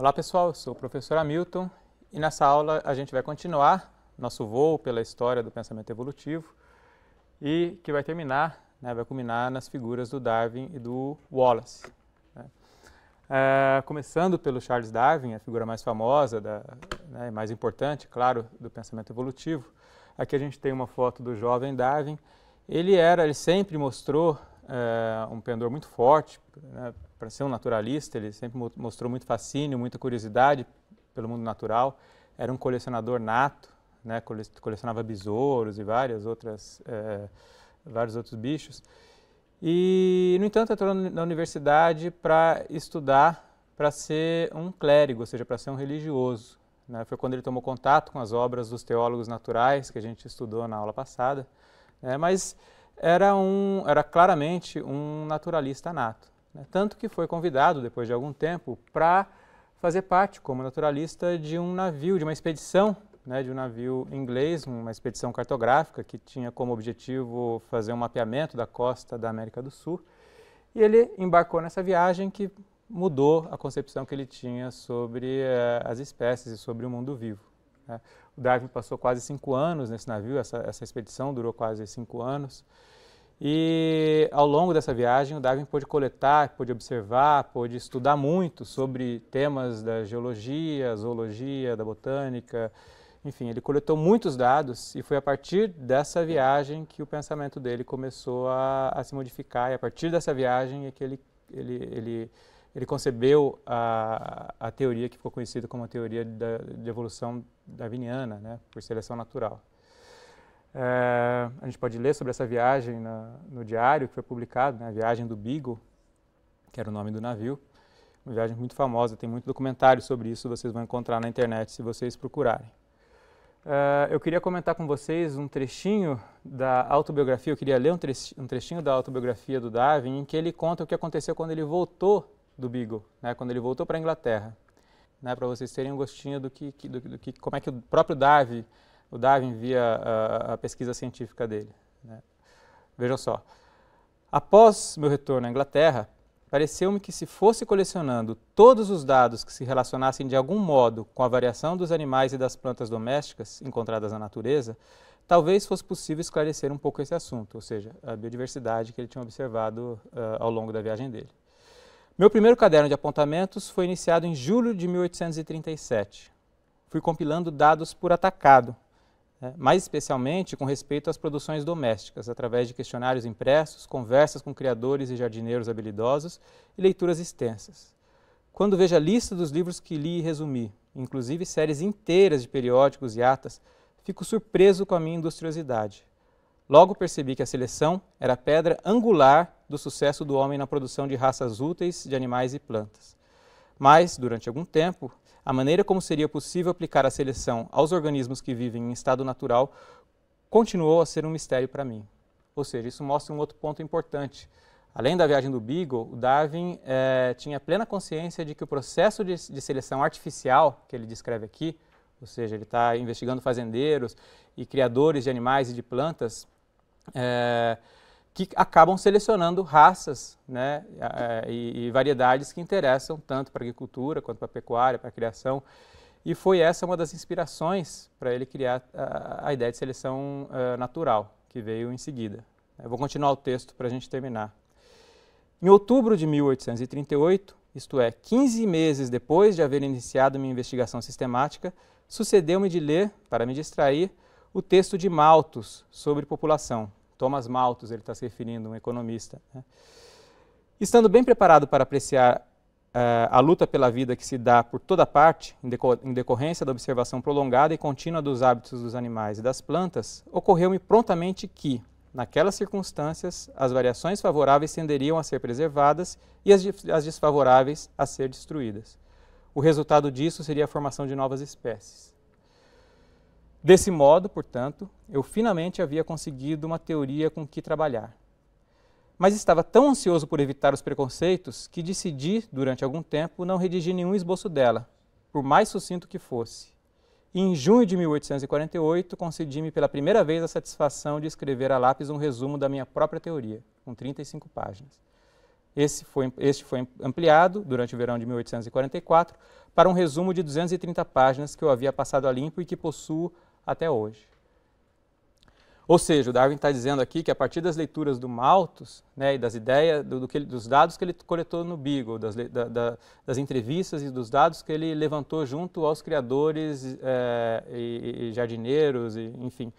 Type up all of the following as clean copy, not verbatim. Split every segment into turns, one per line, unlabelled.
Olá pessoal, eu sou o professor Hamilton e nessa aula a gente vai continuar nosso voo pela história do pensamento evolutivo e que vai terminar, vai culminar nas figuras do Darwin e do Wallace. Começando pelo Charles Darwin, a figura mais famosa e mais importante, claro, do pensamento evolutivo. Aqui a gente tem uma foto do jovem Darwin. Ele sempre mostrou um pendor muito forte, para ser um naturalista. Ele sempre mostrou muito fascínio, muita curiosidade pelo mundo natural. Era um colecionador nato, colecionava besouros e vários outros bichos. E, no entanto, entrou na universidade para estudar, para ser um clérigo, ou seja, para ser um religioso. Foi quando ele tomou contato com as obras dos teólogos naturais, que a gente estudou na aula passada, mas era claramente um naturalista nato. Tanto que foi convidado, depois de algum tempo, para fazer parte, como naturalista, de um navio, de uma expedição, de um navio inglês, uma expedição cartográfica que tinha como objetivo fazer um mapeamento da costa da América do Sul. E ele embarcou nessa viagem que mudou a concepção que ele tinha sobre as espécies e sobre o mundo vivo. O Darwin passou quase 5 anos nesse navio, essa expedição durou quase 5 anos. E ao longo dessa viagem o Darwin pôde coletar, pôde observar, pôde estudar muito sobre temas da geologia, zoologia, da botânica. Enfim, ele coletou muitos dados e foi a partir dessa viagem que o pensamento dele começou a se modificar. E a partir dessa viagem é que ele concebeu a teoria que ficou conhecida como a teoria de evolução darwiniana, por seleção natural. A gente pode ler sobre essa viagem no diário que foi publicado, a viagem do Beagle, que era o nome do navio. Uma viagem muito famosa, tem muito documentário sobre isso, vocês vão encontrar na internet se vocês procurarem. Eu queria comentar com vocês um trechinho da autobiografia, eu queria ler um trechinho da autobiografia do Darwin, em que ele conta o que aconteceu quando ele voltou do Beagle, quando ele voltou para a Inglaterra, para vocês terem um gostinho do que como é que o próprio Darwin via a pesquisa científica dele. Vejam só, após meu retorno à Inglaterra, pareceu-me que se fosse colecionando todos os dados que se relacionassem de algum modo com a variação dos animais e das plantas domésticas encontradas na natureza, talvez fosse possível esclarecer um pouco esse assunto, ou seja, a biodiversidade que ele tinha observado ao longo da viagem dele. Meu primeiro caderno de apontamentos foi iniciado em julho de 1837. Fui compilando dados por atacado, mais especialmente com respeito às produções domésticas, através de questionários impressos, conversas com criadores e jardineiros habilidosos e leituras extensas. Quando vejo a lista dos livros que li e resumi, inclusive séries inteiras de periódicos e atas, fico surpreso com a minha industriosidade. Logo percebi que a seleção era a pedra angular do sucesso do homem na produção de raças úteis de animais e plantas. Mas, durante algum tempo, a maneira como seria possível aplicar a seleção aos organismos que vivem em estado natural continuou a ser um mistério para mim. Ou seja, isso mostra um outro ponto importante. Além da viagem do Beagle, o Darwin tinha plena consciência de que o processo de seleção artificial que ele descreve aqui, ou seja, ele está investigando fazendeiros e criadores de animais e de plantas, que acabam selecionando raças e variedades que interessam tanto para a agricultura quanto para a pecuária, para a criação. E foi essa uma das inspirações para ele criar a ideia de seleção natural, que veio em seguida. Eu vou continuar o texto para a gente terminar. Em outubro de 1838, isto é, 15 meses depois de haver iniciado minha investigação sistemática, sucedeu-me de ler, para me distrair, o texto de Malthus sobre população. Thomas Malthus, ele está se referindo, um economista. Estando bem preparado para apreciar a luta pela vida que se dá por toda parte, em decorrência da observação prolongada e contínua dos hábitos dos animais e das plantas, ocorreu-me prontamente que, naquelas circunstâncias, as variações favoráveis tenderiam a ser preservadas e as desfavoráveis a ser destruídas. O resultado disso seria a formação de novas espécies. Desse modo, portanto, eu finalmente havia conseguido uma teoria com que trabalhar. Mas estava tão ansioso por evitar os preconceitos que decidi, durante algum tempo, não redigir nenhum esboço dela, por mais sucinto que fosse. E em junho de 1848, concedi-me pela primeira vez a satisfação de escrever a lápis um resumo da minha própria teoria, com 35 páginas. Este foi ampliado durante o verão de 1844 para um resumo de 230 páginas que eu havia passado a limpo e que possuo até hoje. Ou seja, o Darwin está dizendo aqui que a partir das leituras do Malthus, né, e das ideias, dos dados que ele coletou no Beagle, das entrevistas e dos dados que ele levantou junto aos criadores e jardineiros, enfim,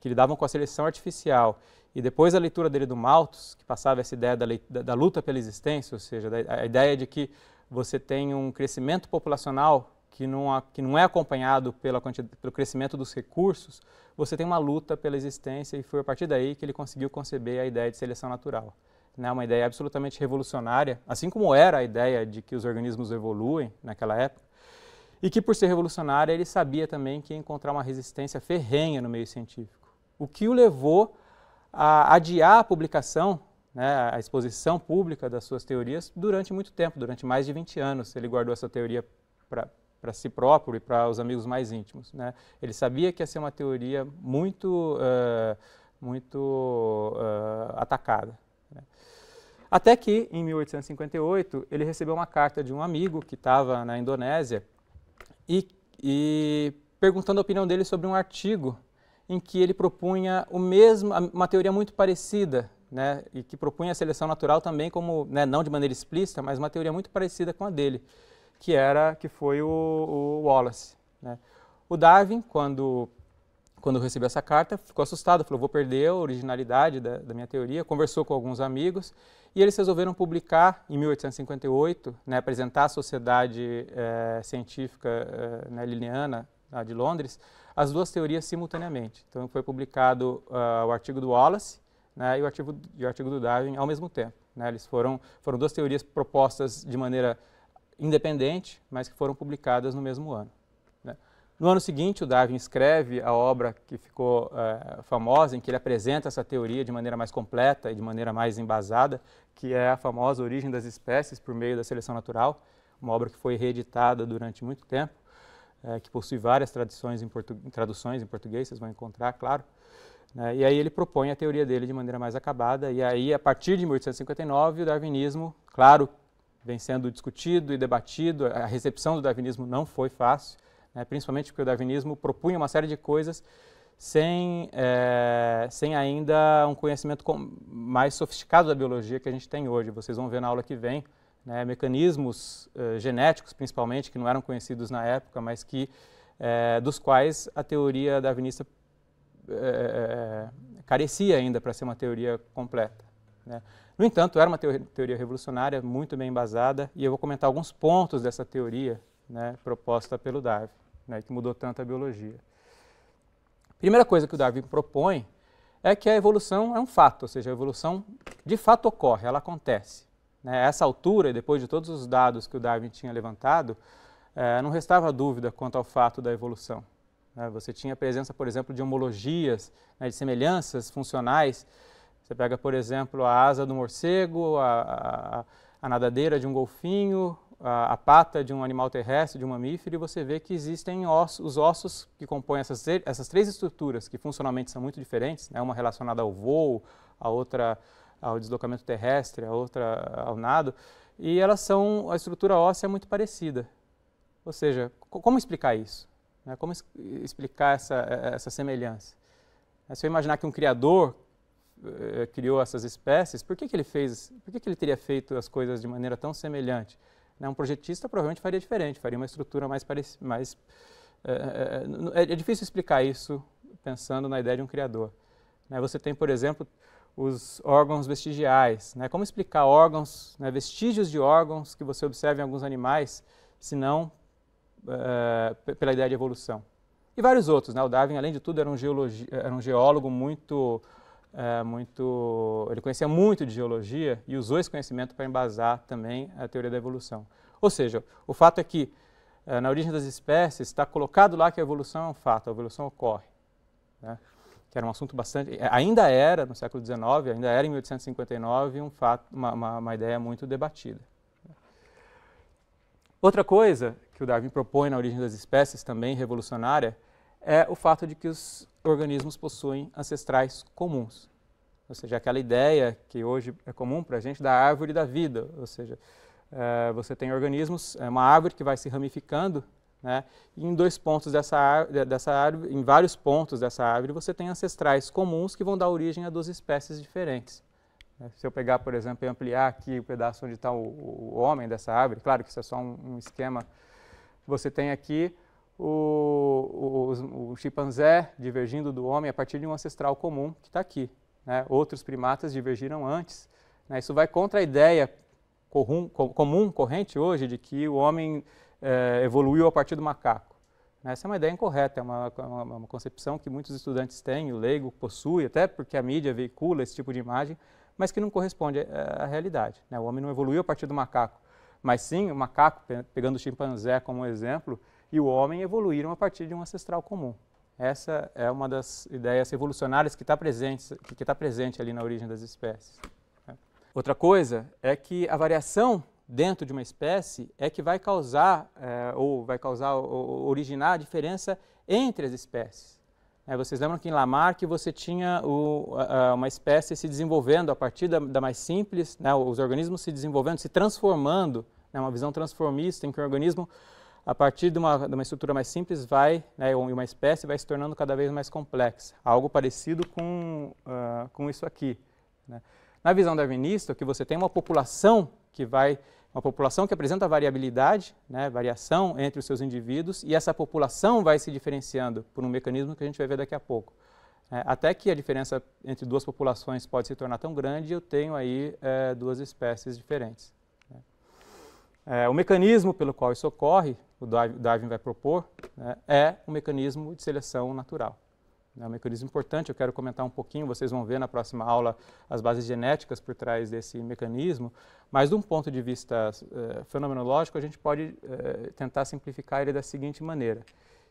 que lidavam com a seleção artificial, e depois a leitura dele do Malthus, que passava essa ideia da luta pela existência, ou seja, a ideia de que você tem um crescimento populacional que não é acompanhado pelo crescimento dos recursos, você tem uma luta pela existência, e foi a partir daí que ele conseguiu conceber a ideia de seleção natural. Né? Uma ideia absolutamente revolucionária, assim como era a ideia de que os organismos evoluem naquela época, e que por ser revolucionária ele sabia também que ia encontrar uma resistência ferrenha no meio científico, o que o levou a adiar a publicação, né, a exposição pública das suas teorias durante muito tempo, durante mais de 20 anos. Ele guardou essa teoria para si próprio e para os amigos mais íntimos. Né? Ele sabia que ia ser uma teoria muito atacada. Né? Até que, em 1858, ele recebeu uma carta de um amigo que estava na Indonésia e perguntando a opinião dele sobre um artigo em que ele propunha uma teoria muito parecida, né, e que propunha a seleção natural também como, né, não de maneira explícita, mas uma teoria muito parecida com a dele, que foi o Wallace. Né. O Darwin, quando recebeu essa carta, ficou assustado, falou, vou perder a originalidade da minha teoria, conversou com alguns amigos, e eles resolveram publicar, em 1858, né, apresentar à Sociedade Científica Linneana, de Londres, as duas teorias simultaneamente. Então foi publicado o artigo do Wallace, né, e o artigo do Darwin ao mesmo tempo. Né. Eles foram duas teorias propostas de maneira independente, mas que foram publicadas no mesmo ano. Né. No ano seguinte, o Darwin escreve a obra que ficou famosa, em que ele apresenta essa teoria de maneira mais completa e de maneira mais embasada, que é a famosa Origem das Espécies por meio da Seleção Natural, uma obra que foi reeditada durante muito tempo, que possui várias traduções em português, vocês vão encontrar, claro. Né, e aí ele propõe a teoria dele de maneira mais acabada, e aí, a partir de 1859, o darwinismo, claro, vem sendo discutido e debatido. A recepção do darwinismo não foi fácil, né, principalmente porque o darwinismo propunha uma série de coisas sem ainda um conhecimento mais sofisticado da biologia que a gente tem hoje. Vocês vão ver na aula que vem, né, mecanismos genéticos, principalmente, que não eram conhecidos na época, mas dos quais a teoria darwinista carecia ainda para ser uma teoria completa. Né. No entanto, era uma teoria revolucionária, muito bem embasada, e eu vou comentar alguns pontos dessa teoria, né, proposta pelo Darwin, né, que mudou tanto a biologia. A primeira coisa que o Darwin propõe é que a evolução é um fato, ou seja, a evolução de fato ocorre, ela acontece. A essa altura, depois de todos os dados que o Darwin tinha levantado, não restava dúvida quanto ao fato da evolução. Você tinha a presença, por exemplo, de homologias, de semelhanças funcionais. Você pega, por exemplo, a asa do morcego, a nadadeira de um golfinho, a pata de um animal terrestre, de um mamífero, e você vê que existem os ossos que compõem essas três estruturas, que funcionalmente são muito diferentes, né? Uma relacionada ao voo, a outra ao deslocamento terrestre, a outra ao nado, e a estrutura óssea é muito parecida. Ou seja, como explicar isso? Né? Como explicar essa semelhança? Se eu imaginar que um criador criou essas espécies, por que ele teria feito as coisas de maneira tão semelhante? Um projetista provavelmente faria diferente, faria uma estrutura mais parecida. É difícil explicar isso pensando na ideia de um criador. Você tem, por exemplo, os órgãos vestigiais. Como explicar órgãos, vestígios de órgãos que você observa em alguns animais, se não pela ideia de evolução? E vários outros. O Darwin, além de tudo, era um geólogo ele conhecia muito de geologia e usou esse conhecimento para embasar também a teoria da evolução. Ou seja, o fato é que na Origem das Espécies está colocado lá que a evolução é um fato, a evolução ocorre. Né? Que era um assunto ainda era, no século XIX, ainda era em 1859, uma ideia muito debatida. Outra coisa que o Darwin propõe na Origem das Espécies, também revolucionária, é o fato de que os organismos possuem ancestrais comuns. ou seja, aquela ideia que hoje é comum para a gente da árvore da vida, ou seja, você tem organismos, uma árvore que vai se ramificando, né? E em dois pontos dessa árvore, em vários pontos dessa árvore, você tem ancestrais comuns que vão dar origem a duas espécies diferentes. Se eu pegar, por exemplo, e ampliar aqui o pedaço onde está o homem dessa árvore, claro que isso é só um esquema, você tem aqui o chimpanzé divergindo do homem a partir de um ancestral comum que está aqui, né? Outros primatas divergiram antes, né? Isso vai contra a ideia corrente hoje, de que o homem evoluiu a partir do macaco. Essa é uma ideia incorreta, é uma concepção que muitos estudantes têm, o leigo possui, até porque a mídia veicula esse tipo de imagem, mas que não corresponde à realidade, né? O homem não evoluiu a partir do macaco, mas sim o macaco, pegando o chimpanzé como exemplo, e o homem evoluíram a partir de um ancestral comum. Essa é uma das ideias evolucionárias que está presente ali na origem das espécies. Outra coisa é que a variação dentro de uma espécie é que vai causar, ou originar a diferença entre as espécies. Vocês lembram que em Lamarck você tinha uma espécie se desenvolvendo a partir da mais simples, né, os organismos se desenvolvendo, se transformando, né, uma visão transformista em que o organismo, a partir de uma estrutura mais simples, né, uma espécie vai se tornando cada vez mais complexa. Algo parecido com isso aqui, né. Na visão darwinista, que você tem uma população que apresenta variabilidade, né, variação entre os seus indivíduos, e essa população vai se diferenciando por um mecanismo que a gente vai ver daqui a pouco. Até que a diferença entre duas populações pode se tornar tão grande, eu tenho aí duas espécies diferentes. O mecanismo pelo qual isso ocorre, o Darwin vai propor, né, é um mecanismo de seleção natural. É um mecanismo importante, eu quero comentar um pouquinho, vocês vão ver na próxima aula as bases genéticas por trás desse mecanismo, mas de um ponto de vista fenomenológico, a gente pode tentar simplificar ele da seguinte maneira.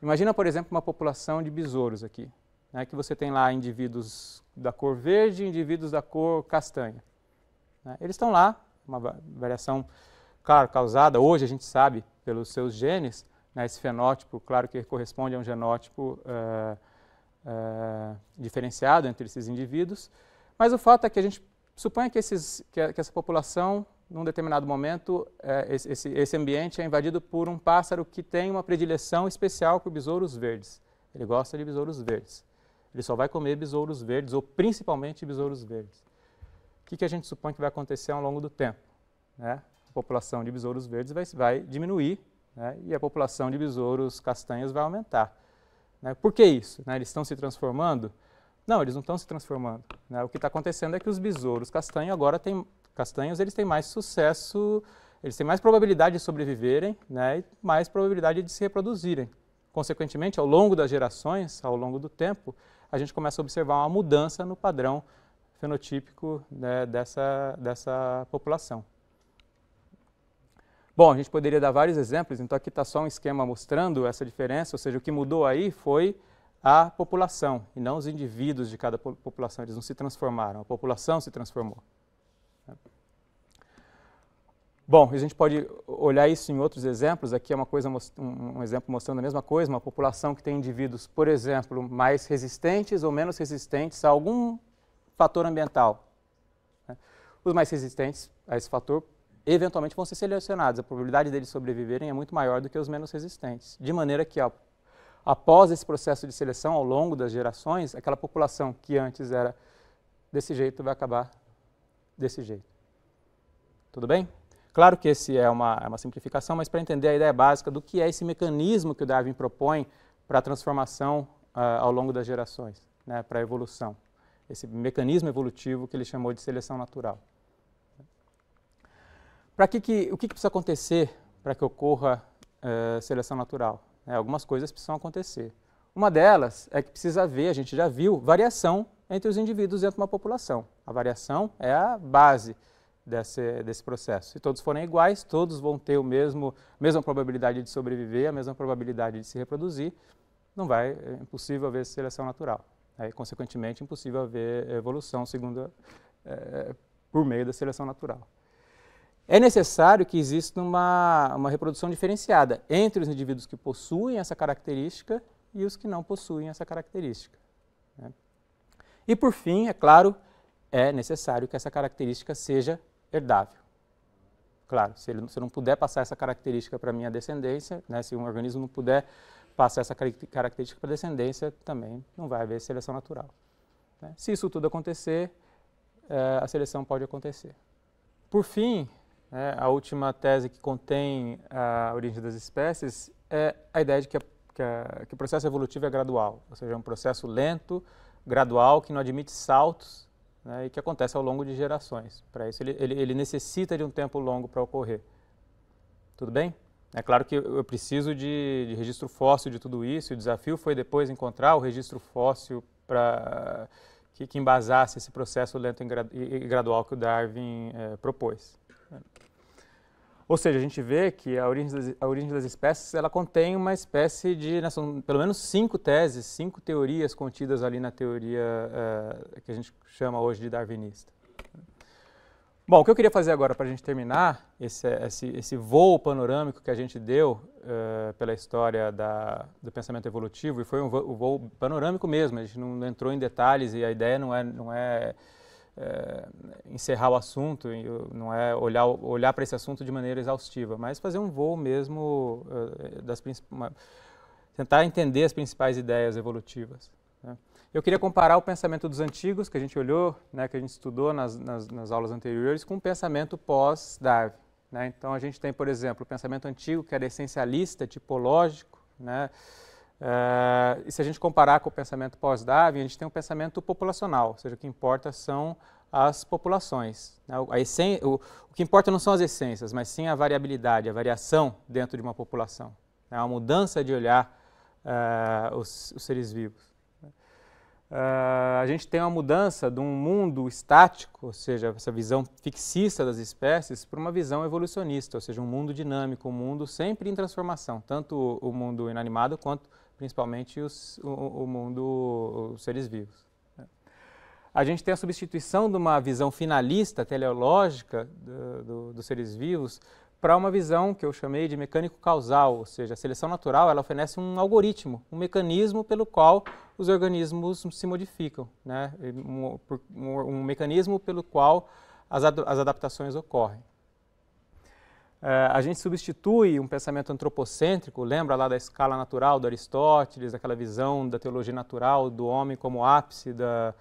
Imagina, por exemplo, uma população de besouros aqui, né, que você tem lá indivíduos da cor verde e indivíduos da cor castanha. Né, eles estão lá, uma variação, claro, causada, hoje a gente sabe, pelos seus genes, né, esse fenótipo, claro que corresponde a um genótipo diferenciado entre esses indivíduos, mas o fato é que a gente supõe que essa população, num determinado momento, esse ambiente é invadido por um pássaro que tem uma predileção especial por besouros verdes. Ele gosta de besouros verdes. Ele só vai comer besouros verdes, ou principalmente besouros verdes. O que a gente supõe que vai acontecer ao longo do tempo? Né? A população de besouros verdes vai diminuir, né? E a população de besouros castanhos vai aumentar. Por que isso? Eles estão se transformando? Não, eles não estão se transformando. O que está acontecendo é que os besouros castanhos eles têm mais sucesso, eles têm mais probabilidade de sobreviverem, né, e mais probabilidade de se reproduzirem. Consequentemente, ao longo das gerações, ao longo do tempo, a gente começa a observar uma mudança no padrão fenotípico, né, dessa população. Bom, a gente poderia dar vários exemplos, então aqui está só um esquema mostrando essa diferença, ou seja, o que mudou aí foi a população, e não os indivíduos de cada população, eles não se transformaram, a população se transformou. Bom, a gente pode olhar isso em outros exemplos, aqui é um exemplo mostrando a mesma coisa, uma população que tem indivíduos, por exemplo, mais resistentes ou menos resistentes a algum fator ambiental. Os mais resistentes a esse fator eventualmente vão ser selecionados, a probabilidade deles sobreviverem é muito maior do que os menos resistentes, de maneira que após esse processo de seleção, ao longo das gerações, aquela população que antes era desse jeito vai acabar desse jeito. Tudo bem? Claro que esse é uma simplificação, mas para entender a ideia básica do que é esse mecanismo que o Darwin propõe para a transformação ao longo das gerações, né, para a evolução. Esse mecanismo evolutivo que ele chamou de seleção natural. O que precisa acontecer para que ocorra seleção natural? Algumas coisas precisam acontecer. Uma delas é que precisa haver, a gente já viu, variação entre os indivíduos dentro de uma população. A variação é a base desse processo. Se todos forem iguais, todos vão ter a mesma probabilidade de sobreviver, a mesma probabilidade de se reproduzir, é impossível haver seleção natural. Consequentemente, impossível haver evolução por meio da seleção natural. É necessário que exista uma reprodução diferenciada entre os indivíduos que possuem essa característica e os que não possuem essa característica. E, por fim, é claro, é necessário que essa característica seja herdável. Claro, se eu não puder passar essa característica para a minha descendência, né, se um organismo não puder passar essa característica para a descendência, também não vai haver seleção natural. Né? Se isso tudo acontecer, a seleção pode acontecer. Por fim, a última tese que contém a origem das espécies é a ideia de que o processo evolutivo é gradual, ou seja, é um processo lento, gradual, que não admite saltos, né, e que acontece ao longo de gerações. Para isso, ele necessita de um tempo longo para ocorrer. Tudo bem? É claro que eu preciso de registro fóssil de tudo isso, e o desafio foi depois encontrar o registro fóssil que embasasse esse processo lento e gradual que o Darwin propôs. Ou seja, a gente vê que a origem das espécies ela contém uma espécie de, são pelo menos 5 teses, 5 teorias contidas ali na teoria que a gente chama hoje de darwinista. Bom, o que eu queria fazer agora para a gente terminar esse voo panorâmico que a gente deu pela história do pensamento evolutivo, e foi um voo panorâmico mesmo, a gente não entrou em detalhes e a ideia não é encerrar o assunto, não é olhar para esse assunto de maneira exaustiva, mas fazer um voo mesmo, tentar entender as principais ideias evolutivas. Né? Eu queria comparar o pensamento dos antigos, que a gente olhou, né, que a gente estudou nas aulas anteriores, com o pensamento pós-Darwin. Né? Então a gente tem, por exemplo, o pensamento antigo, que era essencialista, tipológico, né? E se a gente comparar com o pensamento pós-Darwin, a gente tem um pensamento populacional, ou seja, o que importa são as populações. Né? O que importa não são as essências, mas sim a variabilidade, a variação dentro de uma população. É uma mudança de olhar os seres vivos. A gente tem uma mudança de um mundo estático, ou seja, essa visão fixista das espécies, para uma visão evolucionista, ou seja, um mundo dinâmico, um mundo sempre em transformação, tanto o mundo inanimado quanto principalmente os seres vivos. A gente tem a substituição de uma visão finalista, teleológica dos seres vivos para uma visão que eu chamei de mecânico-causal, ou seja, a seleção natural ela oferece um algoritmo, um mecanismo pelo qual os organismos se modificam, né? Um mecanismo pelo qual as adaptações ocorrem. A gente substitui um pensamento antropocêntrico, lembra lá da escala natural do Aristóteles, daquela visão da teologia natural, do homem como ápice da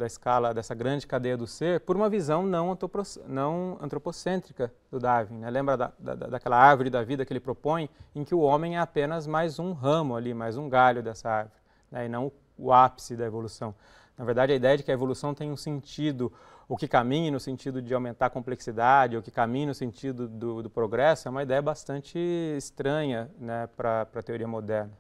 escala, dessa grande cadeia do ser, por uma visão não antropocêntrica do Darwin. Né? Lembra daquela árvore da vida que ele propõe, em que o homem é apenas mais um ramo ali, mais um galho dessa árvore, né? E não o ápice da evolução. Na verdade, a ideia de que a evolução tem um sentido, o que caminha no sentido de aumentar a complexidade, o que caminha no sentido do progresso, é uma ideia bastante estranha, né, para a teoria moderna,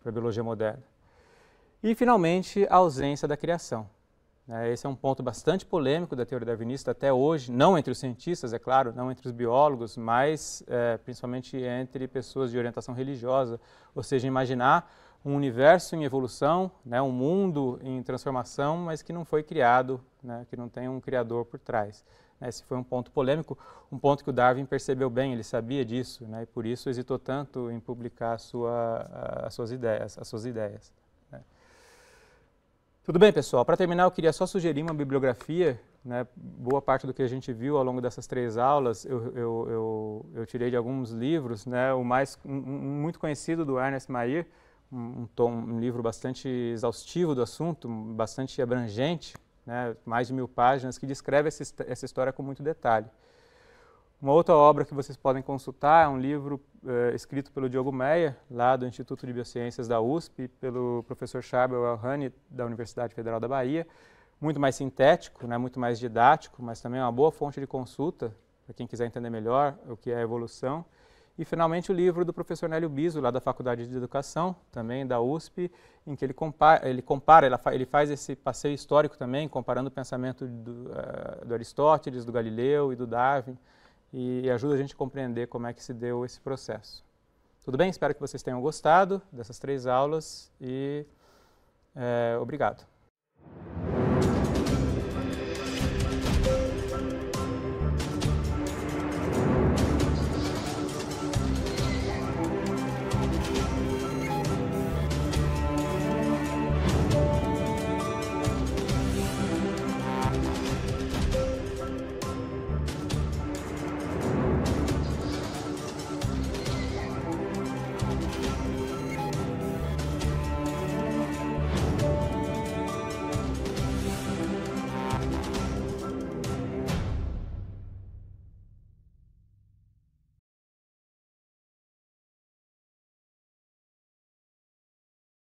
para a biologia moderna. E, finalmente, a ausência da criação. Esse é um ponto bastante polêmico da teoria darwinista até hoje, não entre os cientistas, é claro, não entre os biólogos, mas principalmente entre pessoas de orientação religiosa, ou seja, imaginar um universo em evolução, né, um mundo em transformação, mas que não foi criado, né, que não tem um criador por trás. Esse foi um ponto polêmico, um ponto que o Darwin percebeu bem, ele sabia disso, né, e por isso hesitou tanto em publicar as suas ideias. Né. Tudo bem, pessoal, para terminar eu queria só sugerir uma bibliografia, né, boa parte do que a gente viu ao longo dessas 3 aulas eu tirei de alguns livros, né, muito conhecido do Ernest Mayr, um livro bastante exaustivo do assunto, bastante abrangente, né, mais de 1000 páginas, que descreve essa história com muito detalhe. Uma outra obra que vocês podem consultar é um livro escrito pelo Diogo Meyer, lá do Instituto de Biociências da USP, pelo professor Charbel El-Hani, da Universidade Federal da Bahia, muito mais sintético, né, muito mais didático, mas também é uma boa fonte de consulta para quem quiser entender melhor o que é a evolução. E, finalmente, o livro do professor Nélio Biso, lá da Faculdade de Educação, também da USP, em que ele faz esse passeio histórico também, comparando o pensamento do Aristóteles, do Galileu e do Darwin, e ajuda a gente a compreender como é que se deu esse processo. Tudo bem? Espero que vocês tenham gostado dessas 3 aulas e obrigado.